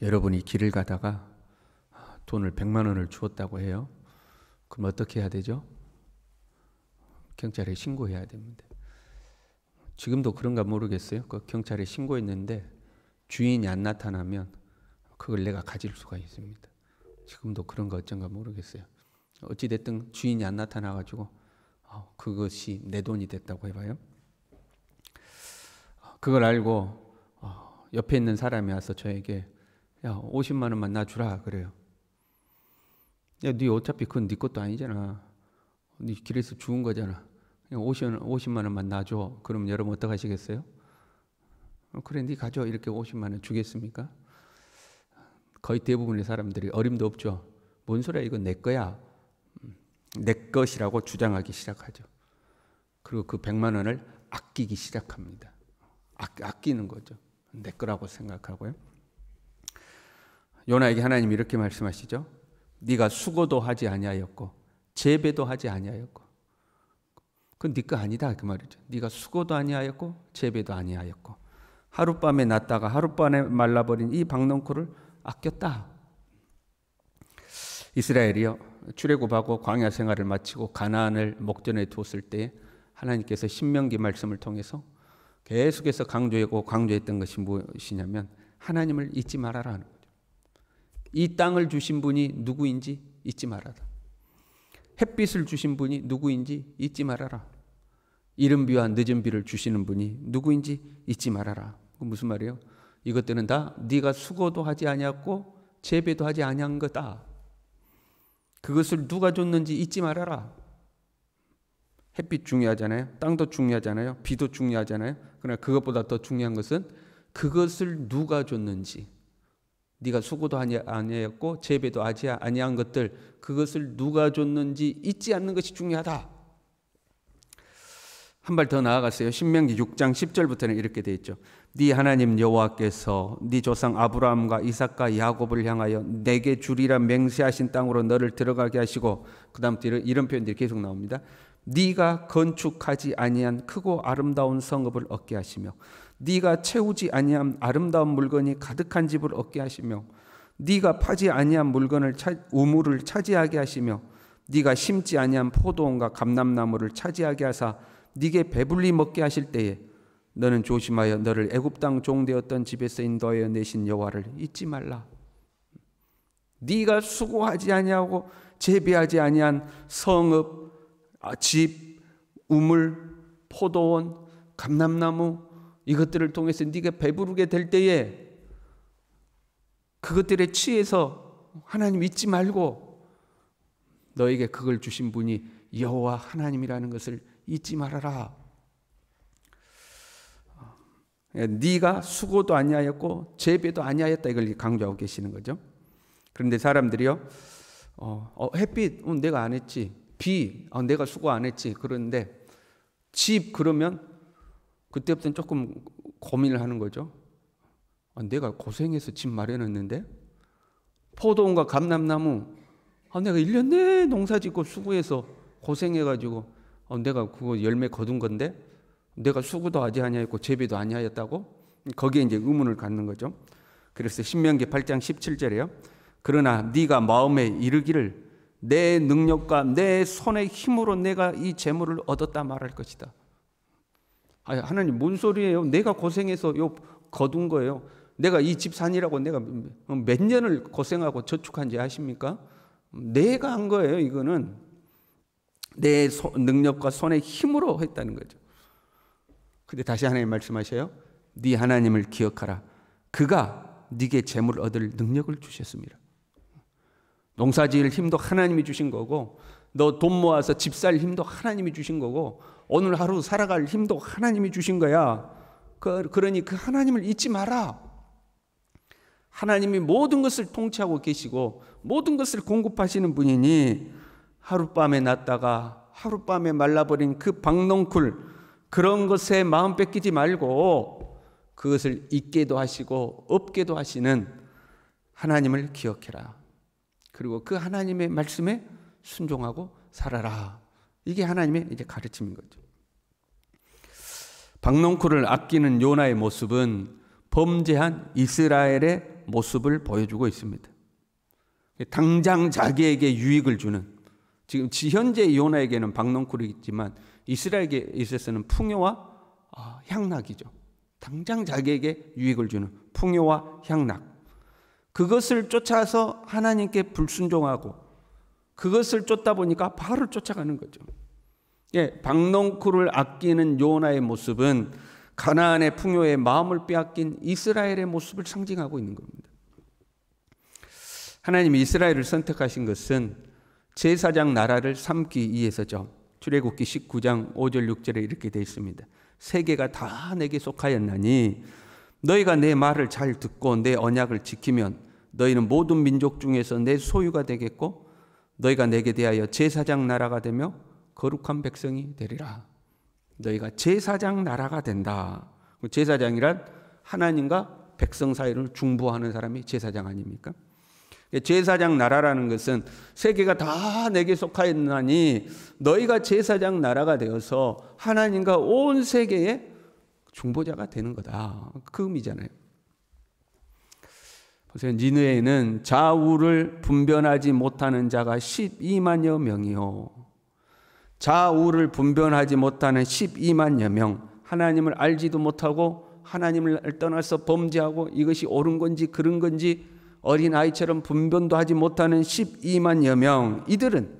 여러분이 길을 가다가 돈을 100만 원을 주었다고 해요. 그럼 어떻게 해야 되죠? 경찰에 신고해야 됩니다. 지금도 그런가 모르겠어요. 그 경찰에 신고했는데 주인이 안 나타나면 그걸 내가 가질 수가 있습니다. 지금도 그런 거 어쩐가 모르겠어요. 어찌됐든 주인이 안 나타나가지고 그것이 내 돈이 됐다고 해봐요. 그걸 알고 옆에 있는 사람이 와서 저에게 야 50만 원만 놔주라 그래요. 야, 네 어차피 그건 네 것도 아니잖아. 네 길에서 주운 거잖아. 그냥 50만 원만 놔줘. 그럼 여러분 어떡 하시겠어요? 그래 네 가져. 이렇게 50만 원 주겠습니까? 거의 대부분의 사람들이 어림도 없죠. 뭔 소리야, 이건 내 거야. 내 것이라고 주장하기 시작하죠. 그리고 그 100만 원을 아끼기 시작합니다. 아끼는 거죠. 내 거라고 생각하고요. 요나에게 하나님이 이렇게 말씀하시죠. 네가 수고도 하지 아니하였고 재배도 하지 아니하였고, 그건 네 거 아니다 그 말이죠. 네가 수고도 아니하였고 재배도 아니하였고 하룻밤에 났다가 하룻밤에 말라버린 이 박농쿨을 아꼈다. 이스라엘이요 출애굽하고 광야 생활을 마치고 가나안을 목전에 두었을 때 하나님께서 신명기 말씀을 통해서 계속해서 강조했던 것이 무엇이냐면 하나님을 잊지 말아라 하는 거죠. 이 땅을 주신 분이 누구인지 잊지 말아라. 햇빛을 주신 분이 누구인지 잊지 말아라. 이른 비와 늦은 비를 주시는 분이 누구인지 잊지 말아라. 무슨 말이에요? 이것들은 다 네가 수고도 하지 아니했고 재배도 하지 아니한 거다. 그것을 누가 줬는지 잊지 말아라. 햇빛 중요하잖아요. 땅도 중요하잖아요. 비도 중요하잖아요. 그러나 그것보다 더 중요한 것은 그것을 누가 줬는지, 네가 수고도 아니했고 재배도 하지 아니한 것들, 그것을 누가 줬는지 잊지 않는 것이 중요하다. 한 발 더 나아갔어요. 신명기 6장 10절부터는 이렇게 되어 있죠. 네 하나님 여호와께서 네 조상 아브라함과 이삭과 야곱을 향하여 내게 주리라 맹세하신 땅으로 너를 들어가게 하시고, 그 다음부터 이런 표현들이 계속 나옵니다. 네가 건축하지 아니한 크고 아름다운 성읍을 얻게 하시며, 네가 채우지 아니한 아름다운 물건이 가득한 집을 얻게 하시며, 네가 파지 아니한 우물을 차지하게 하시며, 네가 심지 아니한 포도원과 감람나무를 차지하게 하사 네게 배불리 먹게 하실 때에 너는 조심하여 너를 애굽 땅 종되었던 집에서 인도하여 내신 여호와를 잊지 말라. 네가 수고하지 아니하고 재배하지 아니한 성읍, 집, 우물, 포도원, 감람나무, 이것들을 통해서 네가 배부르게 될 때에 그것들에 취해서 하나님 잊지 말고 너에게 그걸 주신 분이 여호와 하나님이라는 것을 잊지 말아라. 네가 수고도 아니하였고 재배도 아니하였다, 이걸 강조하고 계시는 거죠. 그런데 사람들이요, 햇빛 내가 안 했지, 비 내가 수고 안 했지. 그런데 집 그러면 그때부터는 조금 고민을 하는 거죠. 내가 고생해서 집 마련했는데, 포도원과 감람나무 내가 1년 내내 농사 짓고 수고해서 고생해가지고 내가 그거 열매 거둔 건데 내가 수고도 하지 아니하였고 재배도 아니하였다고? 거기에 이제 의문을 갖는 거죠. 그래서 신명기 8장 17절에요. 그러나 네가 마음에 이르기를 내 능력과 내 손의 힘으로 내가 이 재물을 얻었다 말할 것이다. 하나님 뭔 소리예요? 내가 고생해서 거둔 거예요. 내가 이 집 사니라고 내가 몇 년을 고생하고 저축한지 아십니까? 내가 한 거예요. 이거는 내 능력과 손의 힘으로 했다는 거죠. 근데 다시 하나님 말씀하셔요. 네 하나님을 기억하라. 그가 네게 재물을 얻을 능력을 주셨습니다. 농사지을 힘도 하나님이 주신 거고, 너 돈 모아서 집 살 힘도 하나님이 주신 거고, 오늘 하루 살아갈 힘도 하나님이 주신 거야. 그러니 그 하나님을 잊지 마라. 하나님이 모든 것을 통치하고 계시고 모든 것을 공급하시는 분이니 하룻밤에 났다가 하룻밤에 말라버린 그 박농쿨, 그런 것에 마음 뺏기지 말고 그것을 잊게도 하시고 없게도 하시는 하나님을 기억해라. 그리고 그 하나님의 말씀에 순종하고 살아라. 이게 하나님의 이제 가르침인 거죠. 박농쿨을 아끼는 요나의 모습은 범죄한 이스라엘의 모습을 보여주고 있습니다. 당장 자기에게 유익을 주는, 지금 현재 요나에게는 박넝쿨이 있지만 이스라엘에게 있어서는 풍요와 향락이죠. 당장 자기에게 유익을 주는 풍요와 향락, 그것을 쫓아서 하나님께 불순종하고 그것을 쫓다 보니까 바로 쫓아가는 거죠. 박넝쿨을 아끼는 요나의 모습은 가나안의 풍요에 마음을 빼앗긴 이스라엘의 모습을 상징하고 있는 겁니다. 하나님이 이스라엘을 선택하신 것은 제사장 나라를 삼기 위해서죠. 출애굽기 19장 5절 6절에 이렇게 되어 있습니다. 세계가 다 내게 속하였나니 너희가 내 말을 잘 듣고 내 언약을 지키면 너희는 모든 민족 중에서 내 소유가 되겠고 너희가 내게 대하여 제사장 나라가 되며 거룩한 백성이 되리라. 너희가 제사장 나라가 된다. 제사장이란 하나님과 백성 사이를 중보하는 사람이 제사장 아닙니까? 제사장 나라라는 것은 세계가 다 내게 속하였나니 너희가 제사장 나라가 되어서 하나님과 온 세계의 중보자가 되는 거다. 그 의미잖아요. 보세요. 니느웨는 좌우를 분별하지 못하는 자가 12만여 명이요. 좌우를 분별하지 못하는 12만여 명, 하나님을 알지도 못하고 하나님을 떠나서 범죄하고 이것이 옳은 건지 그른 건지 어린아이처럼 분별도 하지 못하는 12만여 명, 이들은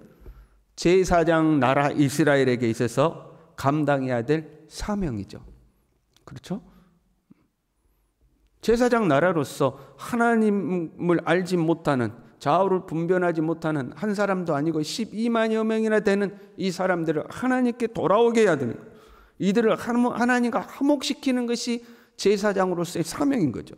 제사장 나라 이스라엘에게 있어서 감당해야 될 사명이죠. 그렇죠? 제사장 나라로서 하나님을 알지 못하는, 좌우를 분별하지 못하는 한 사람도 아니고 12만여 명이나 되는 이 사람들을 하나님께 돌아오게 해야 되는 거예요. 이들을 하나님과 화목시키는 것이 제사장으로서의 사명인 거죠.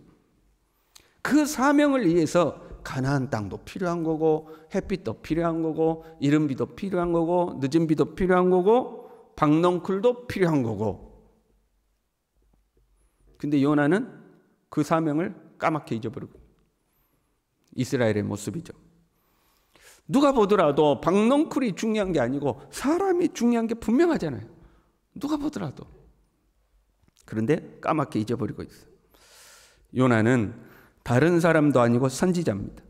그 사명을 위해서 가나안 땅도 필요한 거고 햇빛도 필요한 거고 이른 비도 필요한 거고 늦은 비도 필요한 거고 박넝쿨도 필요한 거고, 근데 요나는 그 사명을 까맣게 잊어버리고 이스라엘의 모습이죠. 누가 보더라도 박넝쿨이 중요한 게 아니고 사람이 중요한 게 분명하잖아요. 누가 보더라도. 그런데 까맣게 잊어버리고 있어요. 요나는 다른 사람도 아니고 선지자입니다.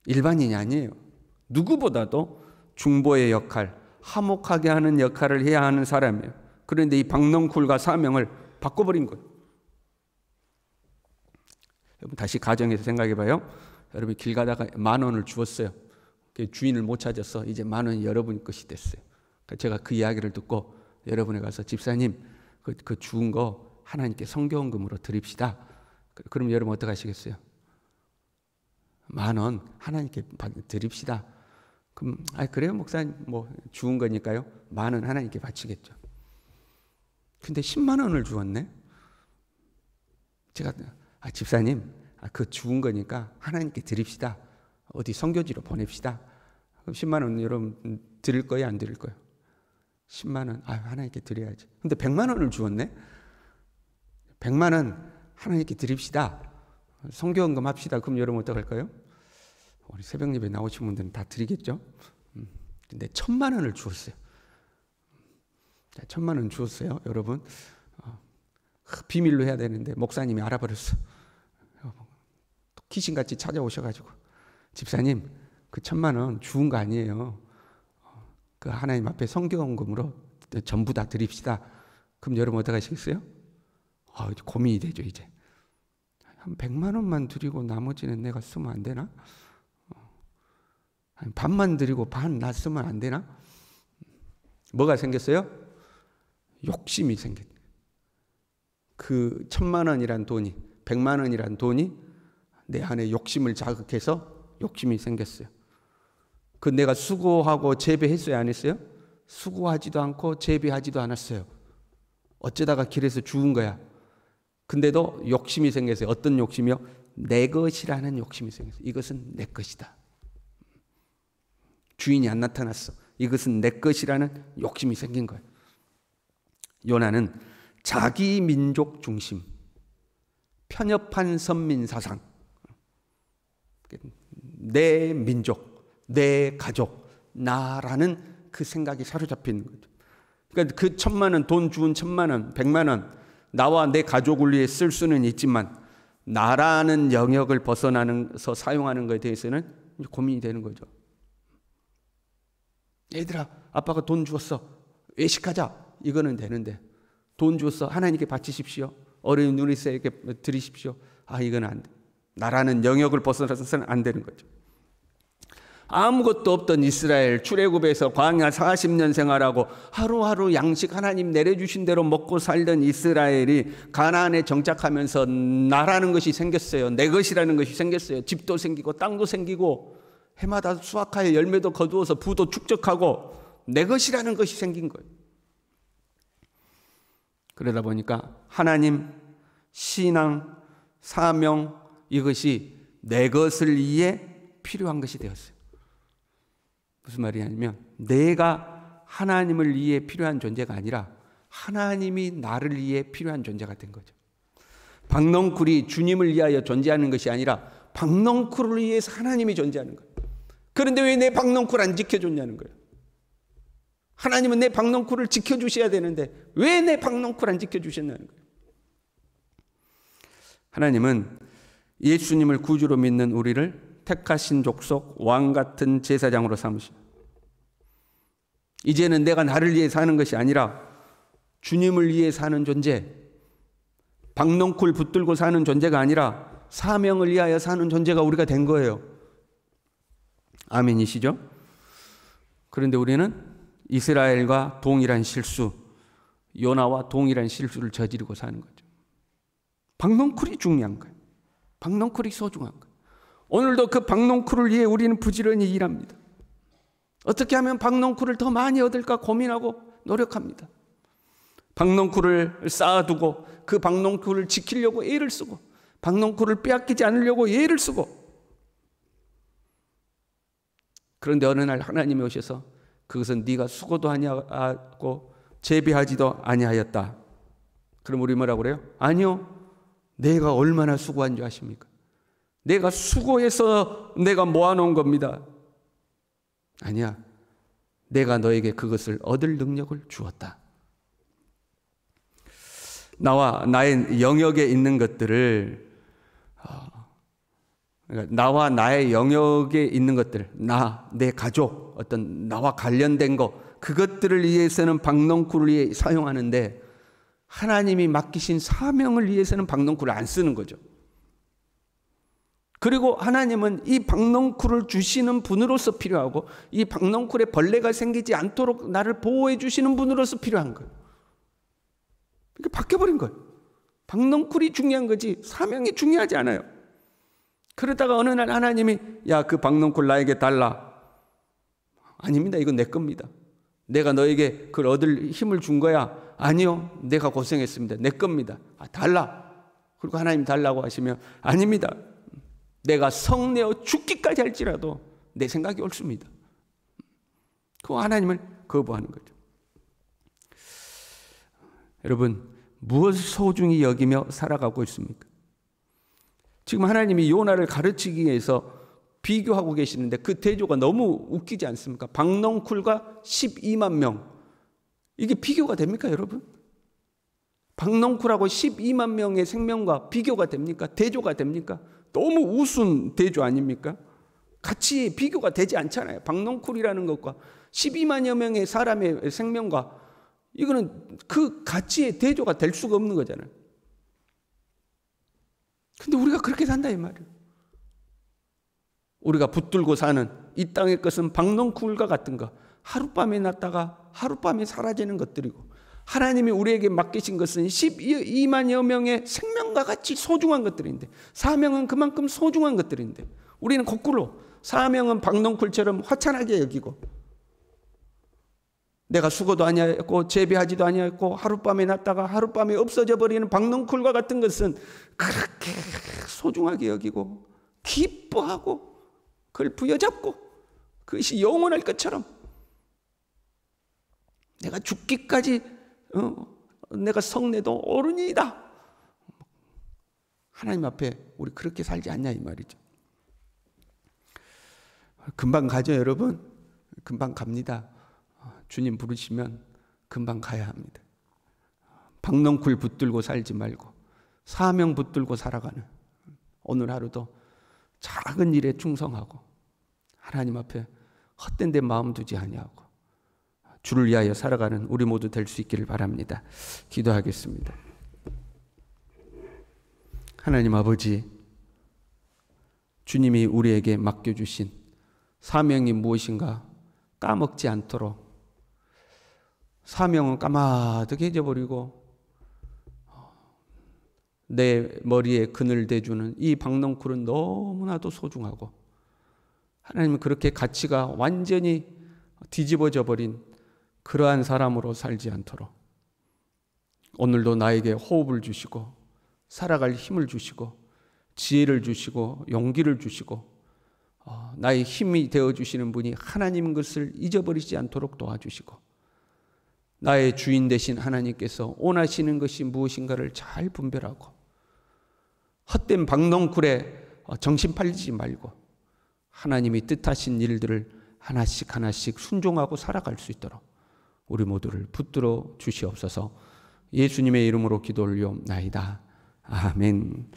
일반인이 아니에요. 누구보다도 중보의 역할, 화목하게 하는 역할을 해야 하는 사람이에요. 그런데 이 박넝쿨과 사명을 바꿔버린 거예요. 여러분 다시 가정에서 생각해 봐요. 여러분 길 가다가 10,000원을 주었어요. 주인을 못 찾아서 이제 10,000원이 여러분 것이 됐어요. 제가 그 이야기를 듣고 여러분에 가서 집사님 그 주운 거 하나님께 성경금으로 드립시다. 그럼 여러분 어떻게 하시겠어요? 10,000원 하나님께 드립시다. 그럼 그래요 목사님, 뭐 주운 거니까요. 10,000원 하나님께 바치겠죠. 근데 10만 원을 주었네. 제가 집사님 그 주운 거니까 하나님께 드립시다. 어디 선교지로 보냅시다. 그럼 10만 원 여러분 드릴 거예요, 안 드릴 거예요? 10만 원 하나님께 드려야지. 근데 100만 원을 주었네. 100만 원 하나님께 드립시다. 선교헌금 합시다. 그럼 여러분 어떡할까요? 우리 새벽 예배 나오신 분들은 다 드리겠죠? 근데 1,000만 원을 주었어요. 1,000만 원 주었어요. 여러분 비밀로 해야 되는데 목사님이 알아버렸어. 귀신같이 찾아오셔가지고 집사님 그 1,000만 원 주운 거 아니에요. 그 하나님 앞에 선교헌금으로 전부 다 드립시다. 그럼 여러분 어떡하시겠어요? 고민이 되죠. 이제 한 100만 원만 드리고 나머지는 내가 쓰면 안 되나? 반만 드리고 반 나 쓰면 안 되나? 뭐가 생겼어요? 욕심이 생겼어요. 그 1,000만 원이란 돈이, 100만 원이란 돈이 내 안에 욕심을 자극해서 욕심이 생겼어요. 그 내가 수고하고 재배했어요, 안 했어요? 수고하지도 않고 재배하지도 않았어요. 어쩌다가 길에서 죽은 거야. 근데도 욕심이 생겼어요. 어떤 욕심이요? 내 것이라는 욕심이 생겼어요. 이것은 내 것이다. 주인이 안 나타났어. 이것은 내 것이라는 욕심이 생긴 거예요. 요나는 자기 민족 중심, 편협한 선민 사상, 내 민족, 내 가족, 나라는 그 생각이 사로잡히는 거죠. 그러니까 그 1,000만 원, 돈 주운 1,000만 원, 100만 원, 나와 내 가족을 위해 쓸 수는 있지만 나라는 영역을 벗어나서 사용하는 것에 대해서는 고민이 되는 거죠. 얘들아, 아빠가 돈 주었어. 외식하자. 이거는 되는데, 돈 주었어. 하나님께 바치십시오. 어린 누리새에게 드리십시오. 이건 안 돼. 나라는 영역을 벗어나서는 안 되는 거죠. 아무것도 없던 이스라엘, 출애굽에서 광야 40년 생활하고 하루하루 양식 하나님 내려주신 대로 먹고 살던 이스라엘이 가나안에 정착하면서 나라는 것이 생겼어요. 내 것이라는 것이 생겼어요. 집도 생기고 땅도 생기고 해마다 수확하여 열매도 거두어서 부도 축적하고 내 것이라는 것이 생긴 거예요. 그러다 보니까 하나님, 신앙, 사명, 이것이 내 것을 위해 필요한 것이 되었어요. 무슨 말이냐면 내가 하나님을 위해 필요한 존재가 아니라 하나님이 나를 위해 필요한 존재가 된 거죠. 박넝쿨이 주님을 위하여 존재하는 것이 아니라 박넝쿨을 위해서 하나님이 존재하는 거예요. 그런데 왜 내 박넝쿨 안 지켜줬냐는 거예요. 하나님은 내 박넝쿨을 지켜주셔야 되는데 왜 내 박넝쿨 안 지켜주셨냐는 거예요. 하나님은 예수님을 구주로 믿는 우리를 택하신 족속, 왕 같은 제사장으로 삼으시고 이제는 내가 나를 위해 사는 것이 아니라 주님을 위해 사는 존재, 박넝쿨 붙들고 사는 존재가 아니라 사명을 위하여 사는 존재가 우리가 된 거예요. 아멘이시죠? 그런데 우리는 이스라엘과 동일한 실수, 요나와 동일한 실수를 저지르고 사는 거죠. 박넝쿨이 중요한 거예요. 박넝쿨이 소중한 거예요. 오늘도 그 박넝쿨을 위해 우리는 부지런히 일합니다. 어떻게 하면 박넝쿨을 더 많이 얻을까 고민하고 노력합니다. 박넝쿨을 쌓아두고 그 박넝쿨을 지키려고 애를 쓰고 박넝쿨을 빼앗기지 않으려고 애를 쓰고, 그런데 어느 날 하나님이 오셔서 그것은 네가 수고도 아니하고 재배하지도 아니하였다. 그럼 우리 뭐라고 그래요? 아니요, 내가 얼마나 수고한 줄 아십니까? 내가 수고해서 내가 모아놓은 겁니다. 아니야, 내가 너에게 그것을 얻을 능력을 주었다. 나와 나의 영역에 있는 것들을, 그러니까 나와 나의 영역에 있는 것들, 내 가족, 어떤 나와 관련된 거, 그것들을 위해서는 박넝쿨을 위해 사용하는데 하나님이 맡기신 사명을 위해서는 박넝쿨을 안 쓰는 거죠. 그리고 하나님은 이 박넝쿨을 주시는 분으로서 필요하고 이 박넝쿨에 벌레가 생기지 않도록 나를 보호해 주시는 분으로서 필요한 거예요. 그러니까 바뀌어버린 거예요. 박넝쿨이 중요한 거지 사명이 중요하지 않아요. 그러다가 어느 날 하나님이 야, 그 박넝쿨 나에게 달라. 아닙니다. 이건 내 겁니다. 내가 너에게 그걸 얻을 힘을 준 거야. 아니요, 내가 고생했습니다. 내 겁니다. 달라. 그리고 하나님 달라고 하시면 아닙니다. 내가 성내어 죽기까지 할지라도 내 생각이 옳습니다. 그 하나님을 거부하는 거죠. 여러분, 무엇을 소중히 여기며 살아가고 있습니까? 지금 하나님이 요나를 가르치기 위해서 비교하고 계시는데 그 대조가 너무 웃기지 않습니까? 박넝쿨과 12만 명. 이게 비교가 됩니까, 여러분? 박넝쿨하고 12만 명의 생명과 비교가 됩니까? 대조가 됩니까? 너무 우스운 대조 아닙니까? 같이 비교가 되지 않잖아요. 박넝쿨이라는 것과 12만여 명의 사람의 생명과 이거는 그 가치의 대조가 될 수가 없는 거잖아요. 근데 우리가 그렇게 산다 이 말이에요. 우리가 붙들고 사는 이 땅의 것은 박넝쿨과 같은 거, 하룻밤에 났다가 하룻밤에 사라지는 것들이고, 하나님이 우리에게 맡기신 것은 12만여 명의 생명과 같이 소중한 것들인데, 사명은 그만큼 소중한 것들인데 우리는 거꾸로 사명은 박넝쿨처럼 화창하게 여기고 내가 수고도 아니하였고 재배하지도 아니하였고 하룻밤에 났다가 하룻밤에 없어져 버리는 박넝쿨과 같은 것은 그렇게 소중하게 여기고 기뻐하고 그걸 부여잡고 그것이 영원할 것처럼 내가 죽기까지 내가 성내도 옳으니이다. 하나님 앞에 우리 그렇게 살지 않냐 이 말이죠. 금방 가죠, 여러분. 금방 갑니다. 주님 부르시면 금방 가야 합니다. 박넝쿨 붙들고 살지 말고 사명 붙들고 살아가는 오늘 하루도 작은 일에 충성하고 하나님 앞에 헛된 데 마음 두지 아니하고 주를 위하여 살아가는 우리 모두 될 수 있기를 바랍니다. 기도하겠습니다. 하나님 아버지, 주님이 우리에게 맡겨주신 사명이 무엇인가 까먹지 않도록, 사명은 까마득 잊어버리고 내 머리에 그늘 대주는 이 박넝쿨은 너무나도 소중하고, 하나님은 그렇게 가치가 완전히 뒤집어져 버린 그러한 사람으로 살지 않도록 오늘도 나에게 호흡을 주시고 살아갈 힘을 주시고 지혜를 주시고 용기를 주시고 나의 힘이 되어주시는 분이 하나님인 것을 잊어버리지 않도록 도와주시고, 나의 주인 되신 하나님께서 원하시는 것이 무엇인가를 잘 분별하고 헛된 박넝쿨에 정신 팔리지 말고 하나님이 뜻하신 일들을 하나씩 하나씩 순종하고 살아갈 수 있도록 우리 모두를 붙들어 주시옵소서. 예수님의 이름으로 기도 올리옵나이다. 아멘.